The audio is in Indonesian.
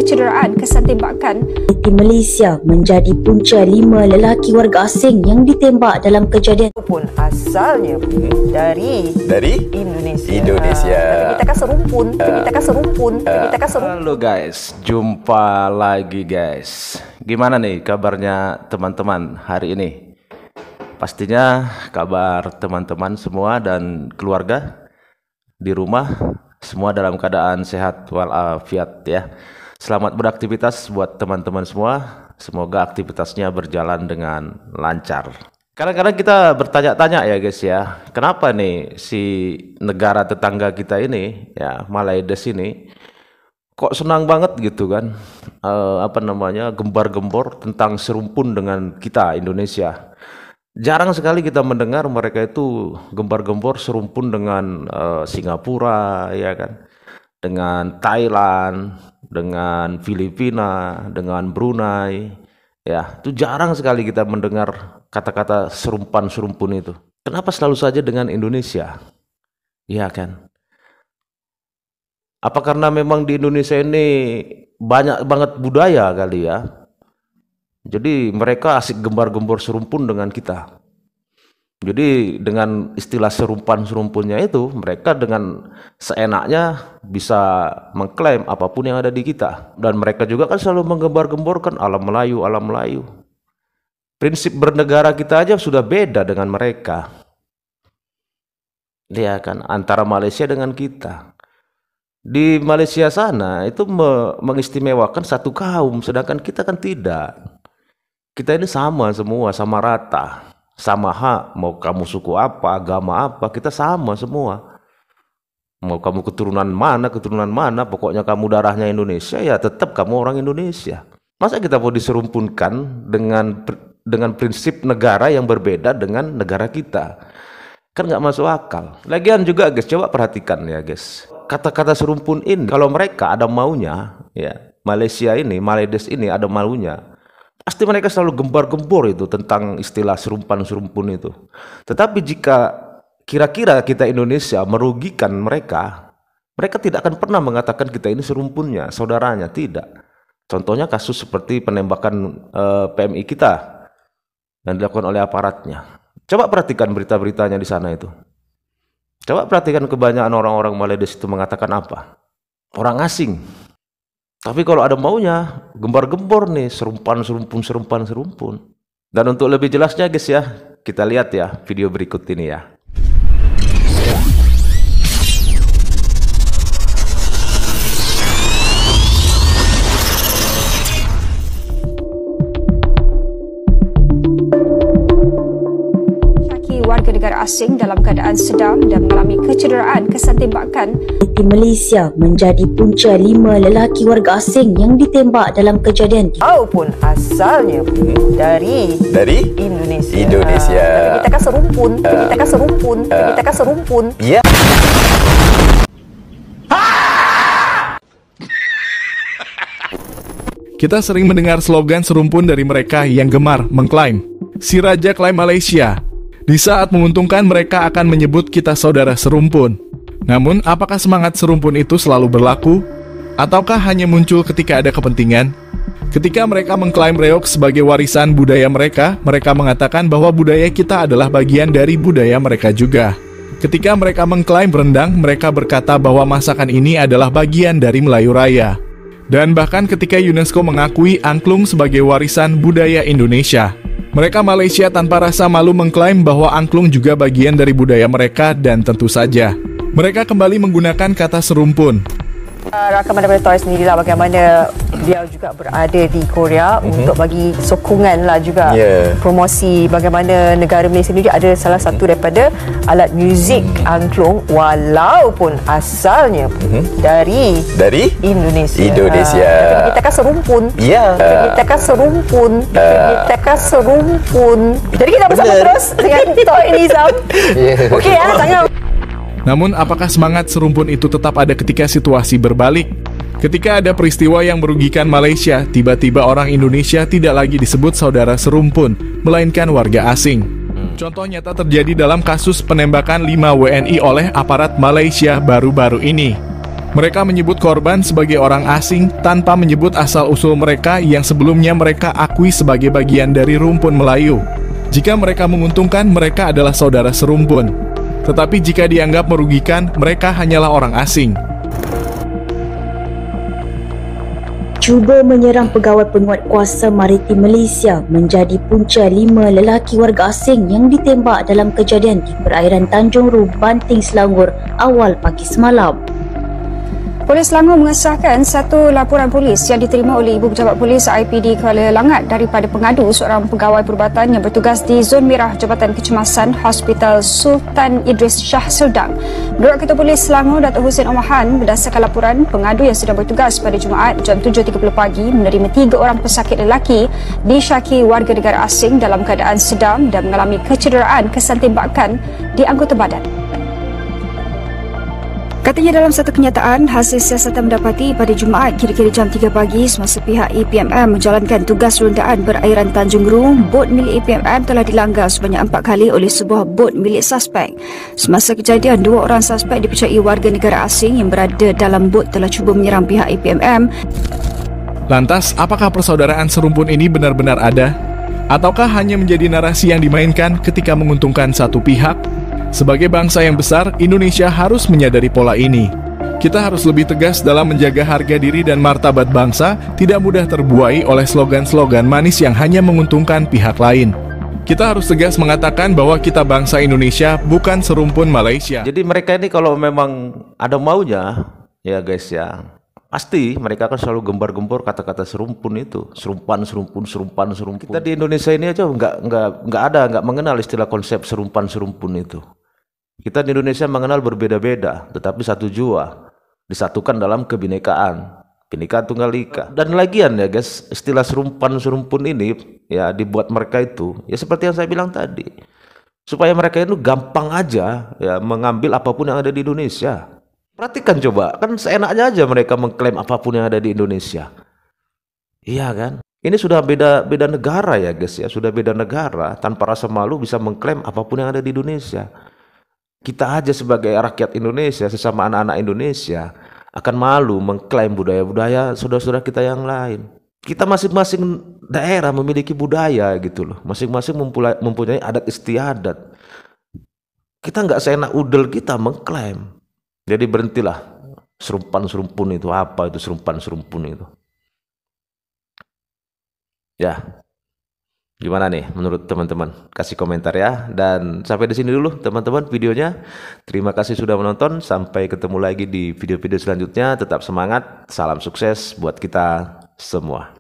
kecederaan kesan tembakan. Di Malaysia menjadi punca 5 lelaki warga asing yang ditembak dalam kejadian pun asalnya dari Indonesia. Tapi kita kan serumpun. Halo guys, jumpa lagi guys. Gimana nih kabarnya teman-teman hari ini? Pastinya kabar teman-teman semua dan keluarga di rumah semua dalam keadaan sehat walafiat ya. Selamat beraktivitas buat teman-teman semua. Semoga aktivitasnya berjalan dengan lancar. Kadang-kadang kita bertanya-tanya ya guys ya, kenapa nih si negara tetangga kita ini ya, Malaysia ini kok senang banget gitu kan, gembar-gembor tentang serumpun dengan kita Indonesia. Jarang sekali kita mendengar mereka itu gembar-gembor serumpun dengan Singapura ya kan, dengan Thailand, dengan Filipina, dengan Brunei. Ya, itu jarang sekali kita mendengar kata-kata serumpun itu. Kenapa selalu saja dengan Indonesia? Ya kan? Apa karena memang di Indonesia ini banyak banget budaya kali ya? Jadi mereka asik gembar-gembor serumpun dengan kita. Jadi dengan istilah serumpunnya itu, mereka dengan seenaknya bisa mengklaim apapun yang ada di kita. Dan mereka juga kan selalu menggembar-gemborkan alam Melayu. Prinsip bernegara kita aja sudah beda dengan mereka. Ya kan, antara Malaysia dengan kita. Di Malaysia sana itu mengistimewakan satu kaum, sedangkan kita kan tidak. Kita ini sama semua, sama rata, sama hak. Mau kamu suku apa, agama apa, kita sama semua. Mau kamu keturunan mana, pokoknya kamu darahnya Indonesia, ya tetap kamu orang Indonesia. Masa kita mau diserumpunkan dengan prinsip negara yang berbeda dengan negara kita? Kan nggak masuk akal. Lagian juga guys, coba perhatikan ya guys. Kata-kata serumpun ini, kalau mereka ada maunya, ya Malaysia ini ada maunya. Pasti mereka selalu gembar-gembor itu tentang istilah serumpun itu. Tetapi jika kira-kira kita Indonesia merugikan mereka tidak akan pernah mengatakan kita ini serumpunnya, saudaranya, tidak. Contohnya kasus seperti penembakan PMI kita yang dilakukan oleh aparatnya. Coba perhatikan berita-beritanya di sana itu. Coba perhatikan kebanyakan orang-orang Malaysia itu mengatakan apa? Orang asing. Tapi kalau ada maunya, gembar-gembor nih, serumpan. Dan untuk lebih jelasnya guys ya, kita lihat ya video berikut ini ya. Warga negara asing dalam keadaan sedang dan mengalami kecederaan kesan tembakan. Di Malaysia menjadi punca 5 lelaki warga asing yang ditembak dalam kejadian Walaupun asalnya dari Indonesia. Tapi kita kan serumpun. Ya. Kita sering mendengar slogan serumpun dari mereka yang gemar mengklaim si Raja klaim Malaysia. Di saat menguntungkan mereka akan menyebut kita saudara serumpun. Namun apakah semangat serumpun itu selalu berlaku? Ataukah hanya muncul ketika ada kepentingan? Ketika mereka mengklaim reog sebagai warisan budaya mereka mengatakan bahwa budaya kita adalah bagian dari budaya mereka juga. Ketika mereka mengklaim rendang, mereka berkata bahwa masakan ini adalah bagian dari Melayu Raya. Dan bahkan ketika UNESCO mengakui angklung sebagai warisan budaya Indonesia, mereka Malaysia tanpa rasa malu mengklaim bahwa angklung juga bagian dari budaya mereka dan tentu saja mereka kembali menggunakan kata serumpun. Rakaman daripada Toy sendirilah bagaimana beliau juga berada di Korea untuk bagi sokongan lah juga promosi bagaimana negara Malaysia sendiri ada salah satu daripada alat muzik angklung walaupun asalnya dari Indonesia. Tapi kita kan serumpun. Jadi kita bersama terus dengan Toy Nizam. Okey ya, tangan. Namun apakah semangat serumpun itu tetap ada ketika situasi berbalik? Ketika ada peristiwa yang merugikan Malaysia, tiba-tiba orang Indonesia tidak lagi disebut saudara serumpun, melainkan warga asing. Contoh nyata terjadi dalam kasus penembakan 5 WNI oleh aparat Malaysia baru-baru ini. Mereka menyebut korban sebagai orang asing tanpa menyebut asal-usul mereka yang sebelumnya mereka akui sebagai bagian dari rumpun Melayu. Jika mereka menguntungkan, mereka adalah saudara serumpun. Tetapi jika dianggap merugikan, mereka hanyalah orang asing. Cuba menyerang pegawai penguat kuasa maritim Malaysia menjadi punca 5 lelaki warga asing yang ditembak dalam kejadian di perairan Tanjung Ru, Banting, Selangor awal pagi semalam. Polis Selangor mengesahkan satu laporan polis yang diterima oleh Ibu Pejabat Polis IPD Kuala Langat daripada pengadu seorang pegawai perubatan yang bertugas di Zon Merah Jabatan Kecemasan Hospital Sultan Idris Shah Serdang. Menurut Ketua Polis Selangor, Datuk Hussein Omahan, berdasarkan laporan, pengadu yang sedang bertugas pada Jumaat jam 7.30 pagi menerima 3 orang pesakit lelaki disyaki warga negara asing dalam keadaan sedang dan mengalami kecederaan kesan tembakan di anggota badan. Katanya dalam satu kenyataan, hasil siasatan mendapati pada Jumaat kira-kira jam 3 pagi semasa pihak APMM menjalankan tugas rondaan perairan Tanjung Ru, bot milik APMM telah dilanggar sebanyak 4 kali oleh sebuah bot milik suspek. Semasa kejadian, 2 orang suspek dipercayai warga negara asing yang berada dalam bot telah cuba menyerang pihak APMM. Lantas, apakah persaudaraan serumpun ini benar-benar ada? Ataukah hanya menjadi narasi yang dimainkan ketika menguntungkan satu pihak? Sebagai bangsa yang besar, Indonesia harus menyadari pola ini. Kita harus lebih tegas dalam menjaga harga diri dan martabat bangsa, tidak mudah terbuai oleh slogan-slogan manis yang hanya menguntungkan pihak lain. Kita harus tegas mengatakan bahwa kita bangsa Indonesia, bukan serumpun Malaysia. Jadi mereka ini kalau memang ada maunya, ya guys ya, pasti mereka akan selalu gembar-gembor kata-kata serumpun itu, serumpan. Kita di Indonesia ini aja nggak mengenal istilah konsep serumpun itu. Kita di Indonesia mengenal berbeda-beda, tetapi satu jua, disatukan dalam kebinekaan, Bhinneka Tunggal Ika. Dan lagian ya guys, istilah serumpun ini ya dibuat mereka itu, ya seperti yang saya bilang tadi, supaya mereka itu gampang aja ya mengambil apapun yang ada di Indonesia. Perhatikan coba, kan seenaknya aja mereka mengklaim apapun yang ada di Indonesia. Iya kan? Ini sudah beda negara ya guys ya, sudah beda negara, tanpa rasa malu bisa mengklaim apapun yang ada di Indonesia. Kita aja sebagai rakyat Indonesia, sesama anak-anak Indonesia, akan malu mengklaim budaya-budaya saudara-saudara kita yang lain. Kita masing-masing daerah memiliki budaya gitu loh, masing-masing mempunyai adat istiadat. Kita nggak seenak udel kita mengklaim. Jadi berhentilah serumpun itu, apa itu serumpun itu. Ya, gimana nih menurut teman-teman? Kasih komentar ya. Dan sampai di sini dulu teman-teman videonya. Terima kasih sudah menonton. Sampai ketemu lagi di video-video selanjutnya. Tetap semangat. Salam sukses buat kita semua.